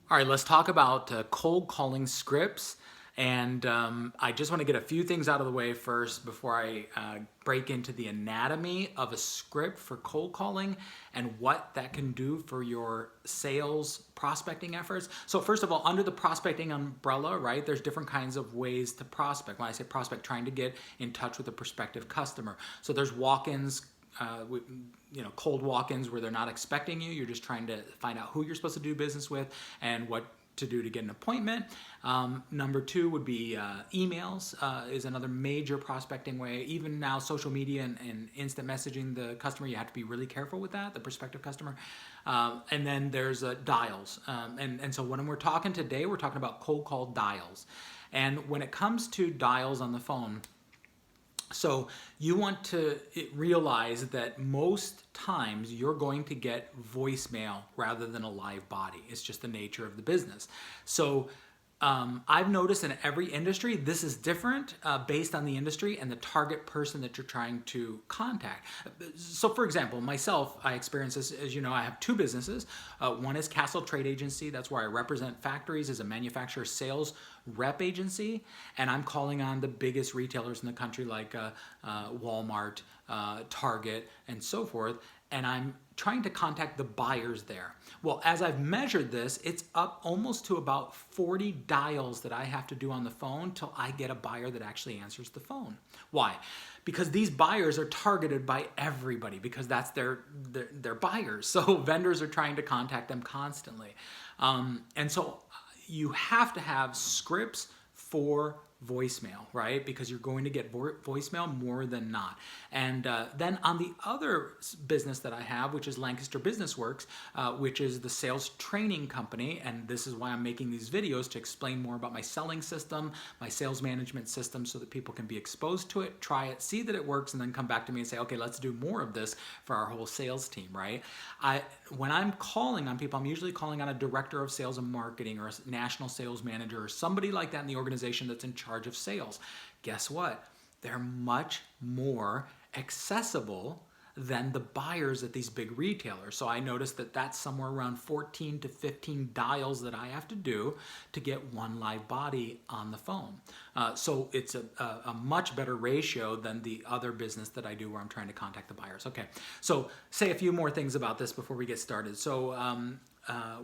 All right, let's talk about cold calling scripts. And I just want to get a few things out of the way first before I break into the anatomy of a script for cold calling and what that can do for your sales prospecting efforts. So first of all, under the prospecting umbrella, right, there's different kinds of ways to prospect. When I say prospect, trying to get in touch with a prospective customer. So there's walk-ins, cold walk-ins where they're not expecting you. You're just trying to find out who you're supposed to do business with and what to do to get an appointment. Number two would be emails is another major prospecting way. Even now, social media and instant messaging the customer, you have to be really careful with that, the prospective customer. And then there's dials. And so when we're talking today, we're talking about cold call dials. And when it comes to dials on the phone, so you want to realize that most times you're going to get voicemail rather than a live body. It's just the nature of the business. So I've noticed in every industry, this is different based on the industry and the target person that you're trying to contact. So for example, myself, I experience this, as you know, I have two businesses. One is Castle Trade Agency. That's where I represent factories as a manufacturer sales rep agency. And I'm calling on the biggest retailers in the country like Walmart, Target, and so forth. And I'm trying to contact the buyers there. Well, as I've measured this, it's up almost to about 40 dials that I have to do on the phone till I get a buyer that actually answers the phone. Why? Because these buyers are targeted by everybody because that's their buyers. So vendors are trying to contact them constantly. And so you have to have scripts for voicemail, right? Because you're going to get voicemail more than not. And then on the other business that I have, which is Lancaster Business Works, which is the sales training company, and this is why I'm making these videos to explain more about my selling system, my sales management system, so that people can be exposed to it, try it, see that it works, and then come back to me and say, okay, let's do more of this for our whole sales team, right? When I'm calling on people, I'm usually calling on a director of sales and marketing or a national sales manager or somebody like that in the organization that's in charge of sales. Guess what? They're much more accessible than the buyers at these big retailers. So I noticed that that's somewhere around 14 to 15 dials that I have to do to get one live body on the phone. So it's a much better ratio than the other business that I do where I'm trying to contact the buyers. Okay, so say a few more things about this before we get started. So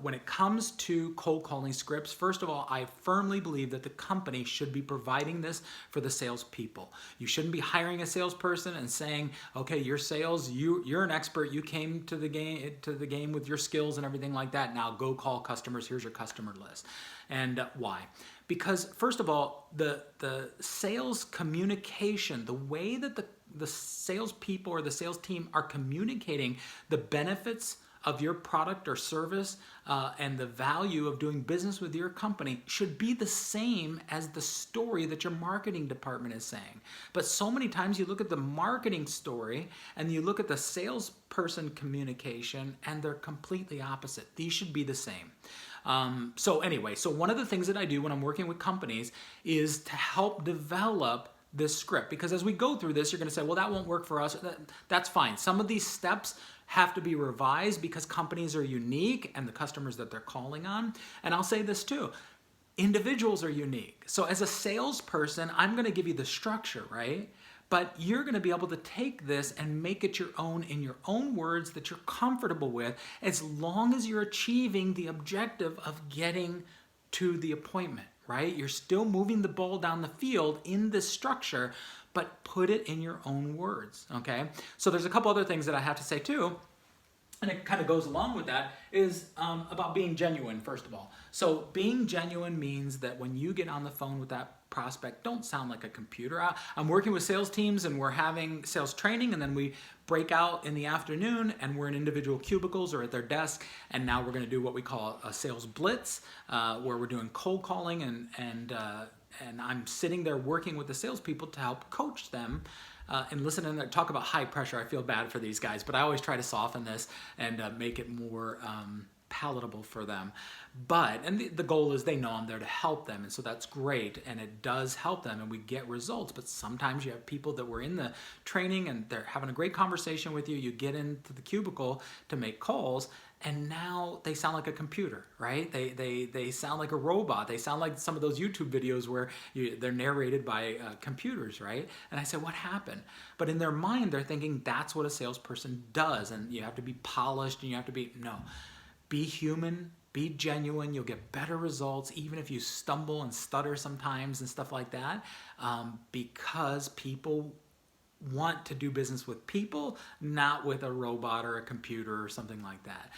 when it comes to cold calling scripts, first of all, I firmly believe that the company should be providing this for the salespeople. You shouldn't be hiring a salesperson and saying, okay, your sales, you're an expert, you came to the game with your skills and everything like that. Now go call customers, here's your customer list. And why? Because first of all, the sales communication, the way that the salespeople or the sales team are communicating the benefits of your product or service and the value of doing business with your company should be the same as the story that your marketing department is saying. But so many times you look at the marketing story and you look at the salesperson communication and they're completely opposite. These should be the same. So one of the things that I do when I'm working with companies is to help develop this script, because as we go through this, you're going to say, well, that won't work for us. That's fine. Some of these steps have to be revised because companies are unique and the customers that they're calling on. And I'll say this too, individuals are unique. So as a salesperson, I'm going to give you the structure, right? But you're going to be able to take this and make it your own in your own words that you're comfortable with, as long as you're achieving the objective of getting to the appointment, right? You're still moving the ball down the field in this structure, but put it in your own words, okay? So there's a couple other things that I have to say too, and it kind of goes along with that, is about being genuine, first of all. So being genuine means that when you get on the phone with that prospect, don't sound like a computer. I'm working with sales teams and we're having sales training, and then we break out in the afternoon and we're in individual cubicles or at their desk, and now we're going to do what we call a sales blitz, where we're doing cold calling, and I'm sitting there working with the salespeople to help coach them and listen and talk about high pressure. I feel bad for these guys, but I always try to soften this and make it more palatable for them. And the goal is they know I'm there to help them, and so that's great, and it does help them, and we get results. But sometimes you have people that were in the training and they're having a great conversation with you. You get into the cubicle to make calls, and now they sound like a computer, right? They sound like a robot. They sound like some of those YouTube videos where they're narrated by computers, right? And I said, what happened? But in their mind, they're thinking that's what a salesperson does, and you have to be polished, and you have to be, no. Be human, be genuine, you'll get better results, even if you stumble and stutter sometimes and stuff like that, because people want to do business with people, not with a robot or a computer or something like that.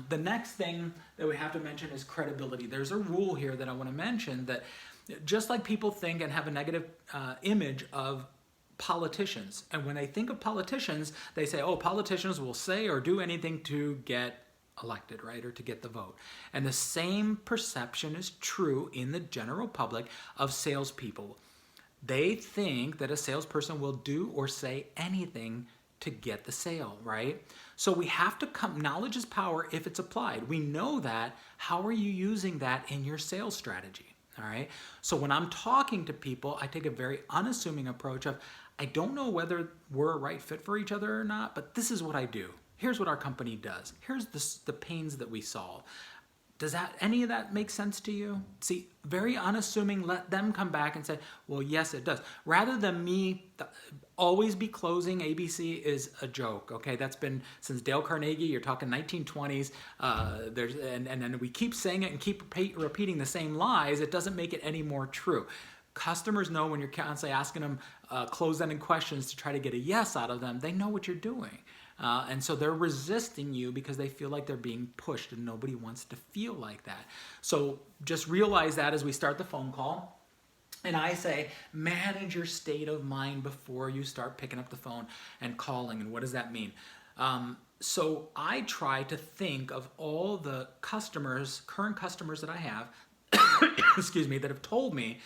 The next thing that we have to mention is credibility. There's a rule here that I want to mention, that just like people think and have a negative image of politicians, and when they think of politicians, they say, oh, politicians will say or do anything to get elected, right, or to get the vote. And the same perception is true in the general public of salespeople. They think that a salesperson will do or say anything to get the sale, right? So we have to come, knowledge is power if it's applied. We know that. How are you using that in your sales strategy? All right. So when I'm talking to people, I take a very unassuming approach of, I don't know whether we're a right fit for each other or not, but this is what I do. Here's what our company does. Here's the pains that we solve. Does any of that make sense to you? See, very unassuming, let them come back and say, well, yes, it does. Rather than me always be closing, ABC is a joke, okay? That's been since Dale Carnegie, you're talking 1920s. And then we keep saying it and keep repeating the same lies. It doesn't make it any more true. Customers know when you're constantly asking them close-ended questions to try to get a yes out of them, they know what you're doing. And so they're resisting you because they feel like they're being pushed, and nobody wants to feel like that. So just realize that as we start the phone call. And I say, manage your state of mind before you start picking up the phone and calling. And what does that mean? So I try to think of all the customers, current customers that I have, excuse me, that have told me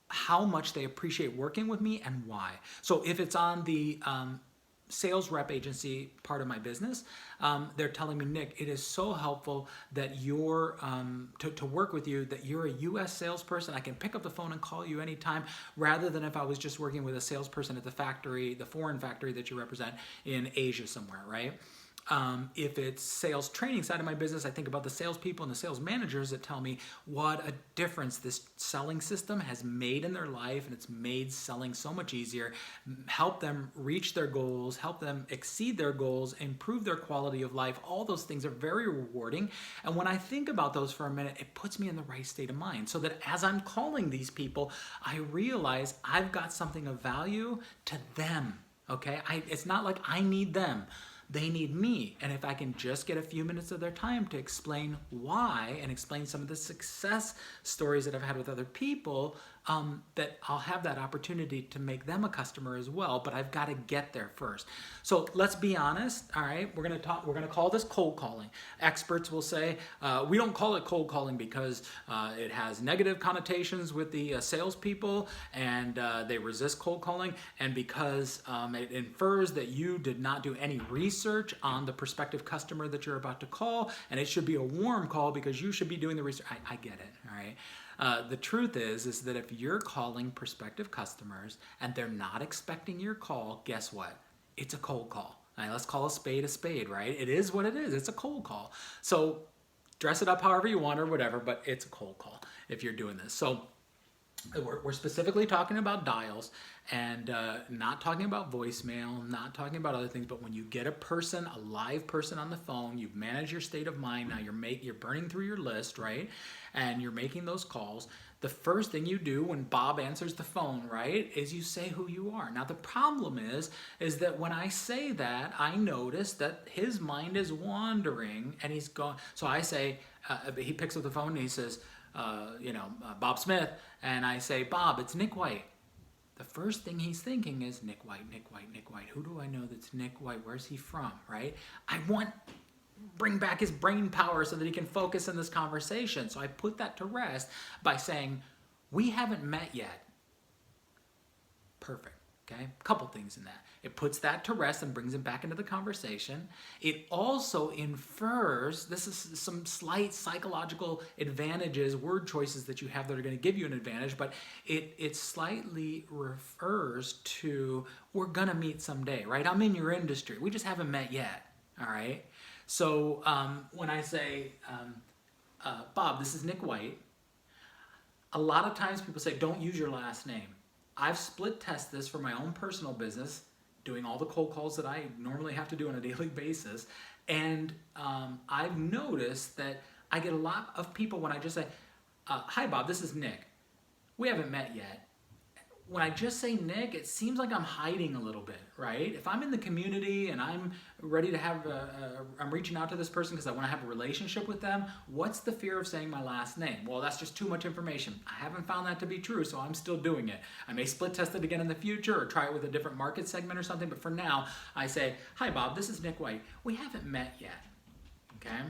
how much they appreciate working with me and why. So if it's on the sales rep agency part of my business, they're telling me, Nick, it is so helpful that you're to work with you, that you're a US salesperson. I can pick up the phone and call you anytime, rather than if I was just working with a salesperson at the factory, the foreign factory that you represent in Asia somewhere, right? If it's sales training side of my business, I think about the salespeople and the sales managers that tell me what a difference this selling system has made in their life, and it's made selling so much easier, help them reach their goals, help them exceed their goals, improve their quality of life. All those things are very rewarding. And when I think about those for a minute, it puts me in the right state of mind, so that as I'm calling these people, I realize I've got something of value to them. Okay? It's not like I need them. They need me. And if I can just get a few minutes of their time to explain why, and explain some of the success stories that I've had with other people, that I'll have that opportunity to make them a customer as well. But I've got to get there first. So let's be honest. All right, we're going to call this cold calling. Experts will say we don't call it cold calling because it has negative connotations with the salespeople, and they resist cold calling, and because it infers that you did not do any research on the prospective customer that you're about to call, and it should be a warm call because you should be doing the research. I get it. All right. The truth is that if you're calling prospective customers and they're not expecting your call, guess what? It's a cold call. All right, let's call a spade, right? It is what it is. It's a cold call. So dress it up however you want or whatever, but it's a cold call if you're doing this. So we're specifically talking about dials, and not talking about voicemail, not talking about other things. But when you get a live person on the phone, you've managed your state of mind. Now you're burning through your list, right? And you're making those calls. The first thing you do when Bob answers the phone, right, is you say who you are. Now the problem is that when I say that, I notice that his mind is wandering, and he's gone. So I say, he picks up the phone and he says, Bob Smith, and I say, Bob, it's Nick White. The first thing he's thinking is Nick White. Who do I know that's Nick White? Where's he from, right? I want bring back his brain power so that he can focus in this conversation. So I put that to rest by saying, we haven't met yet. Perfect. Okay, a couple things in that. It puts that to rest and brings him back into the conversation. It also infers, this is some slight psychological advantages, word choices that you have that are going to give you an advantage, but it slightly refers to, we're going to meet someday, right? I'm in your industry. We just haven't met yet, all right? So when I say, Bob, this is Nick White, a lot of times people say, don't use your last name. I've split test this for my own personal business, doing all the cold calls that I normally have to do on a daily basis. And I've noticed that I get a lot of people when I just say, hi Bob, this is Nick. We haven't met yet. When I just say Nick, it seems like I'm hiding a little bit, right? If I'm in the community and I'm ready to have, I'm reaching out to this person because I want to have a relationship with them, what's the fear of saying my last name? Well, that's just too much information. I haven't found that to be true, so I'm still doing it. I may split test it again in the future or try it with a different market segment or something, but for now, I say, hi Bob, this is Nick White. We haven't met yet, okay?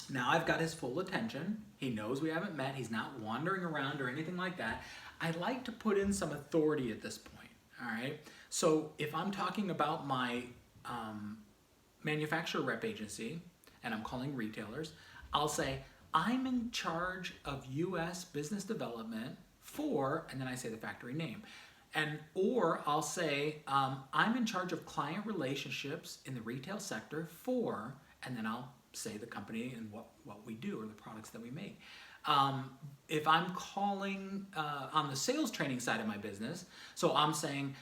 Now I've got his full attention. He knows we haven't met. He's not wandering around or anything like that. I like to put in some authority at this point, all right? So if I'm talking about my manufacturer rep agency and I'm calling retailers, I'll say, I'm in charge of US business development for, and then I say the factory name. Or I'll say, I'm in charge of client relationships in the retail sector for, and then I'll say the company and what we do or the products that we make. If I'm calling on the sales training side of my business, so I'm saying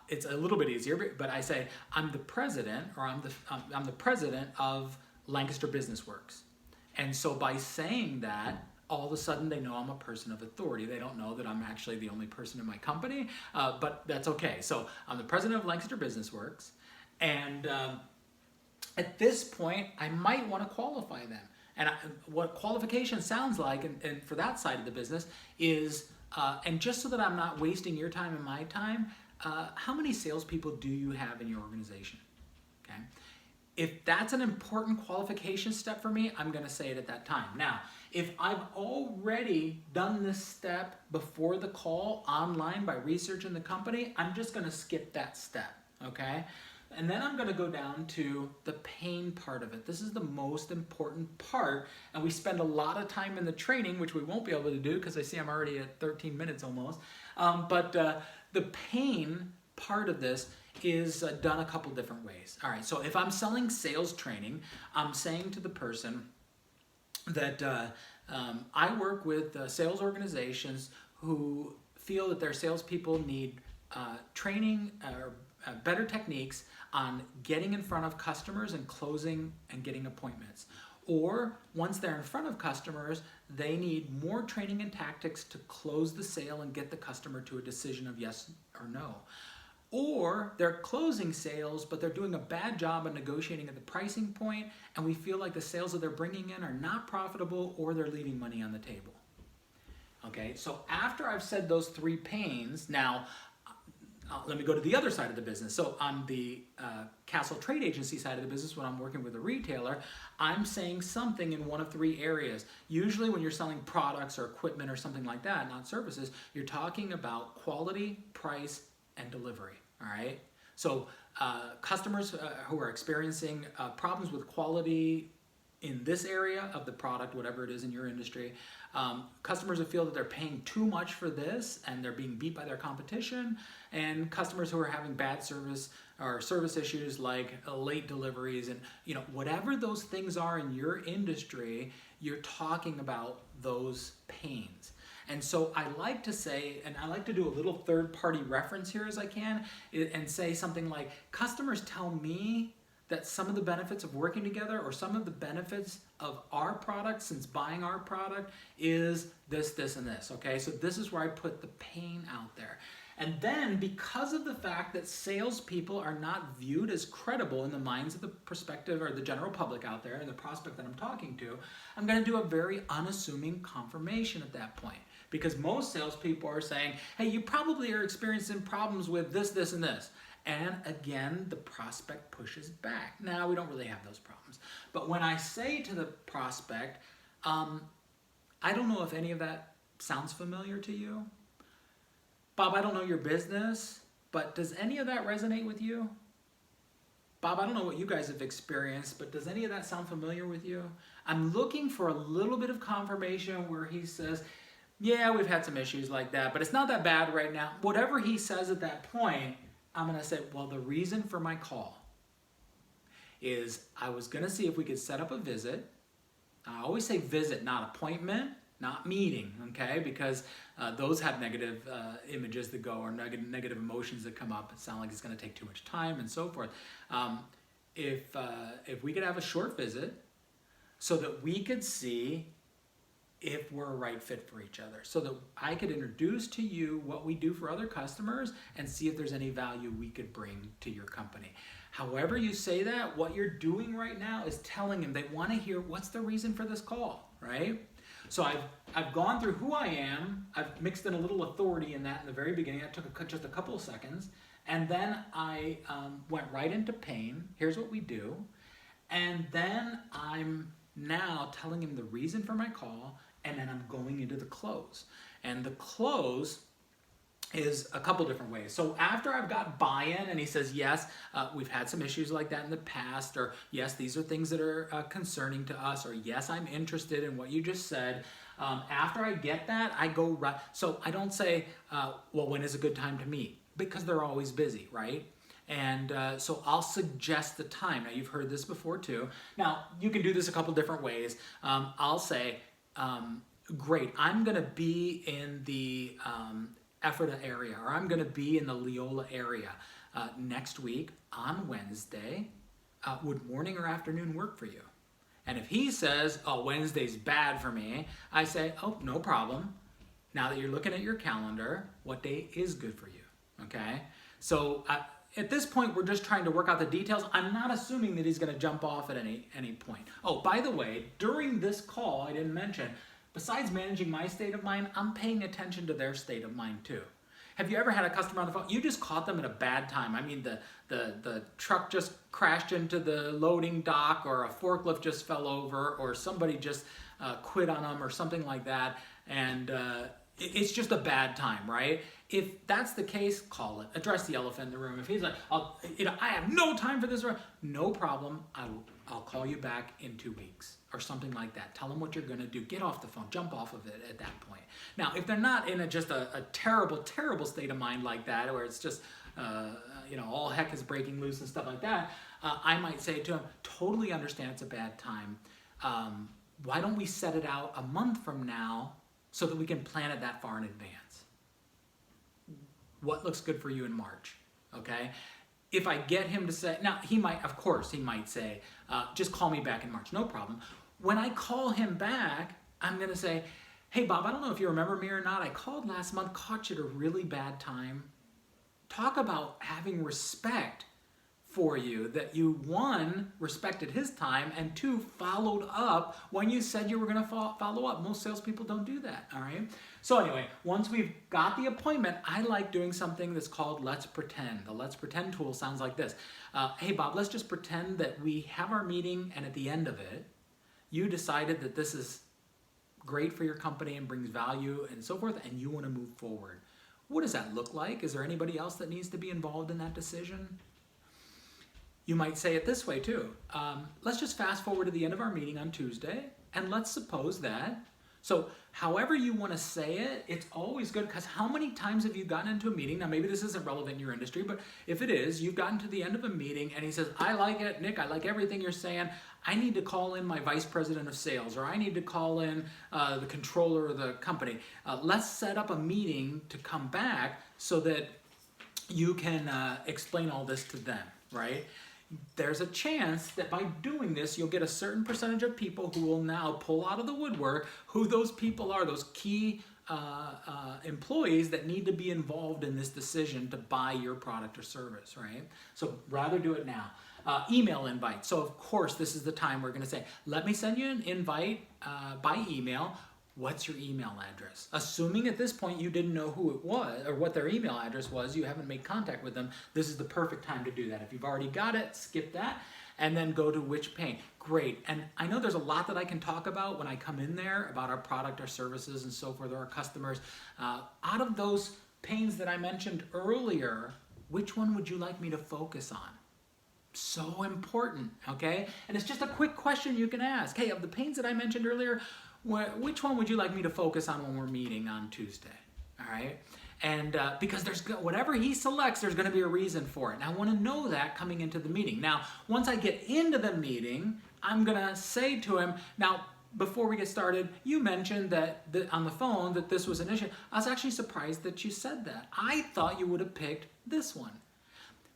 it's a little bit easier, but I say I'm the president, or I'm the president of Lancaster Business Works, and so by saying that, all of a sudden they know I'm a person of authority. They don't know that I'm actually the only person in my company, but that's okay. So I'm the president of Lancaster Business Works, and at this point, I might want to qualify them. And what qualification sounds like, and for that side of the business, is, and just so that I'm not wasting your time and my time, how many salespeople do you have in your organization? Okay. If that's an important qualification step for me, I'm going to say it at that time. Now, if I've already done this step before the call online by researching the company, I'm just going to skip that step. Okay. And then I'm going to go down to the pain part of it. This is the most important part, and we spend a lot of time in the training, which we won't be able to do because I see I'm already at 13 minutes almost. But the pain part of this is done a couple different ways. All right, so if I'm selling sales training, I'm saying to the person that I work with sales organizations who feel that their salespeople need training or better techniques on getting in front of customers and closing and getting appointments. Or once they're in front of customers, they need more training and tactics to close the sale and get the customer to a decision of yes or no. Or they're closing sales, but they're doing a bad job of negotiating at the pricing point, and we feel like the sales that they're bringing in are not profitable, or they're leaving money on the table. Okay, so after I've said those three pains, now let me go to the other side of the business. So on the Castle Trade Agency side of the business, when I'm working with a retailer, I'm saying something in one of three areas. Usually when you're selling products or equipment or something like that, not services, you're talking about quality, price, and delivery, all right? So customers who are experiencing problems with quality in this area of the product, whatever it is in your industry, customers who feel that they're paying too much for this and they're being beat by their competition, and customers who are having bad service or service issues like late deliveries, and whatever those things are in your industry, you're talking about those pains. And so I like to say, and I like to do a little third-party reference here as I can, and say something like, customers tell me that some of the benefits of working together, or some of the benefits of our product since buying our product, is this, this, and this, okay? So this is where I put the pain out there. And then, because of the fact that salespeople are not viewed as credible in the minds of the prospective or the general public out there, and the prospect that I'm talking to, I'm gonna do a very unassuming confirmation at that point. Because most salespeople are saying, hey, you probably are experiencing problems with this, this, and this. And again, the prospect pushes back. Now, we don't really have those problems. But when I say to the prospect, I don't know if any of that sounds familiar to you. Bob, I don't know your business, but does any of that resonate with you? Bob, I don't know what you guys have experienced, but does any of that sound familiar with you? I'm looking for a little bit of confirmation where he says, yeah, we've had some issues like that, but it's not that bad right now. Whatever he says at that point, I'm going to say, well, the reason for my call is I was going to see if we could set up a visit. I always say visit, not appointment, not meeting, okay? Because those have negative images that go, or negative emotions that come up. It sounds like it's going to take too much time and so forth. If we could have a short visit so that we could see if we're a right fit for each other, so that I could introduce to you what we do for other customers and see if there's any value we could bring to your company. However you say that, what you're doing right now is telling them they want to hear what's the reason for this call, right? So I've gone through who I am. I've mixed in a little authority in that in the very beginning. That took just a couple of seconds. And then I went right into pain. Here's what we do. And then I'm now telling him the reason for my call, and then I'm going into the close. And the close is a couple different ways. So after I've got buy-in and he says, yes, we've had some issues like that in the past, or yes, these are things that are concerning to us, or yes, I'm interested in what you just said. After I get that, I go right. So I don't say, well, when is a good time to meet? Because they're always busy, right? And so I'll suggest the time. Now, you've heard this before too. Now, you can do this a couple different ways. I'll say, great, I'm going to be in the Ephrata area, or I'm going to be in the Leola area next week on Wednesday. Would morning or afternoon work for you? And if he says, oh, Wednesday's bad for me, I say, oh, no problem. Now that you're looking at your calendar, what day is good for you? Okay? So at this point, we're just trying to work out the details. I'm not assuming that he's going to jump off at any point. Oh, by the way, during this call, I didn't mention, besides managing my state of mind, I'm paying attention to their state of mind too. Have you ever had a customer on the phone? You just caught them at a bad time. I mean, the truck just crashed into the loading dock, or a forklift just fell over, or somebody just quit on them, or something like that. And it's just a bad time, right? If that's the case, call it. Address the elephant in the room. If he's like, I have no time for this, no problem. I'll call you back in 2 weeks, or something like that. Tell them what you're going to do. Get off the phone. Jump off of it at that point. Now, if they're not in just a terrible, terrible state of mind like that, where it's just, all heck is breaking loose and stuff like that, I might say to them, totally understand it's a bad time. Why don't we set it out a month from now so that we can plan it that far in advance? What looks good for you in March, okay? If I get him to say, now he might say, just call me back in March, no problem. When I call him back, I'm gonna say, hey Bob, I don't know if you remember me or not, I called last month, caught you at a really bad time. Talk about having respect for you, that you, one, respected his time, and two, followed up when you said you were going to follow up. Most salespeople don't do that, all right? So anyway, once we've got the appointment, I like doing something that's called Let's Pretend. The Let's Pretend tool sounds like this. Hey Bob, let's just pretend that we have our meeting, and at the end of it, you decided that this is great for your company and brings value and so forth, and you want to move forward. What does that look like? Is there anybody else that needs to be involved in that decision? You might say it this way too. Let's just fast forward to the end of our meeting on Tuesday, and let's suppose that. So however you want to say it, it's always good, because how many times have you gotten into a meeting? Now maybe this isn't relevant in your industry, but if it is, you've gotten to the end of a meeting and he says, I like it, Nick, I like everything you're saying. I need to call in my vice president of sales, or I need to call in the controller of the company. Let's set up a meeting to come back so that you can explain all this to them, right? There's a chance that by doing this, you'll get a certain percentage of people who will now pull out of the woodwork who those people are, those key employees that need to be involved in this decision to buy your product or service, right? So rather do it now. Email invite. So of course, this is the time we're going to say, let me send you an invite by email. What's your email address? Assuming at this point you didn't know who it was or what their email address was, you haven't made contact with them, this is the perfect time to do that. If you've already got it, skip that and then go to which pain. Great. And I know there's a lot that I can talk about when I come in there about our product, our services, and so forth, or our customers. Out of those pains that I mentioned earlier, which one would you like me to focus on? So important, okay? And it's just a quick question you can ask. Hey, of the pains that I mentioned earlier, which one would you like me to focus on when we're meeting on Tuesday? All right? And because whatever he selects, there's going to be a reason for it. And I want to know that coming into the meeting. Now, once I get into the meeting, I'm going to say to him, now, before we get started, you mentioned that on the phone that this was an issue. I was actually surprised that you said that. I thought you would have picked this one.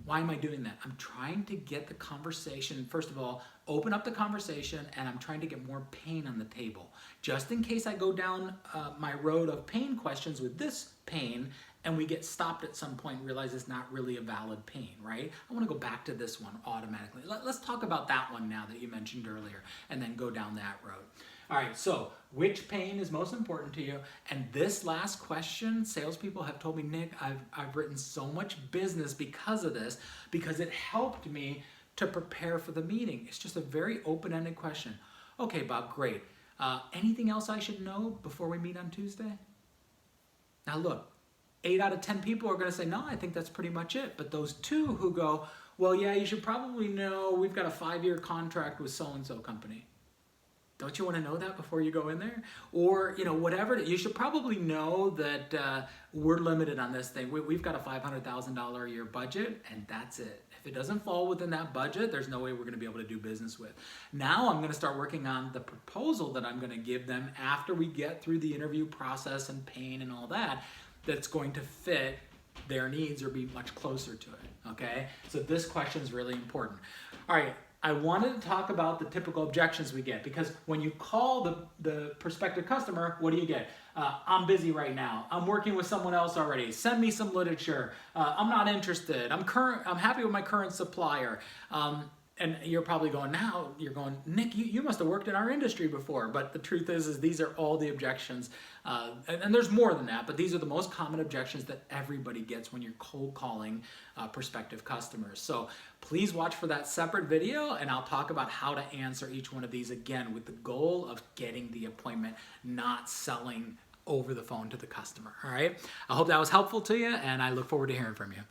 Why am I doing that? I'm trying to get the conversation, first of all, open up the conversation, and I'm trying to get more pain on the table. Just in case I go down my road of pain questions with this pain, and we get stopped at some point and realize it's not really a valid pain, right? I want to go back to this one automatically. Let's talk about that one now that you mentioned earlier, and then go down that road. All right, so which pain is most important to you? And this last question, salespeople have told me, Nick, I've written so much business because of this, because it helped me to prepare for the meeting. It's just a very open-ended question. Okay, Bob, great. Anything else I should know before we meet on Tuesday? Now look, 8 out of 10 people are going to say, no, I think that's pretty much it. But those 2 who go, well, yeah, you should probably know we've got a 5-year contract with so-and-so company. Don't you want to know that before you go in there? Or, whatever, you should probably know that we're limited on this thing. We've got a $500,000 a year budget, and that's it. If it doesn't fall within that budget, there's no way we're going to be able to do business with. Now I'm going to start working on the proposal that I'm going to give them after we get through the interview process and pain and all that, that's going to fit their needs or be much closer to it, okay? So this question is really important. All right. I wanted to talk about the typical objections we get, because when you call the prospective customer, what do you get? I'm busy right now. I'm working with someone else already. Send me some literature. I'm not interested. I'm happy with my current supplier. And you're probably going, Nick, you must have worked in our industry before. But the truth is these are all the objections. And there's more than that, but these are the most common objections that everybody gets when you're cold calling prospective customers. So please watch for that separate video, and I'll talk about how to answer each one of these again with the goal of getting the appointment, not selling over the phone to the customer. All right. I hope that was helpful to you, and I look forward to hearing from you.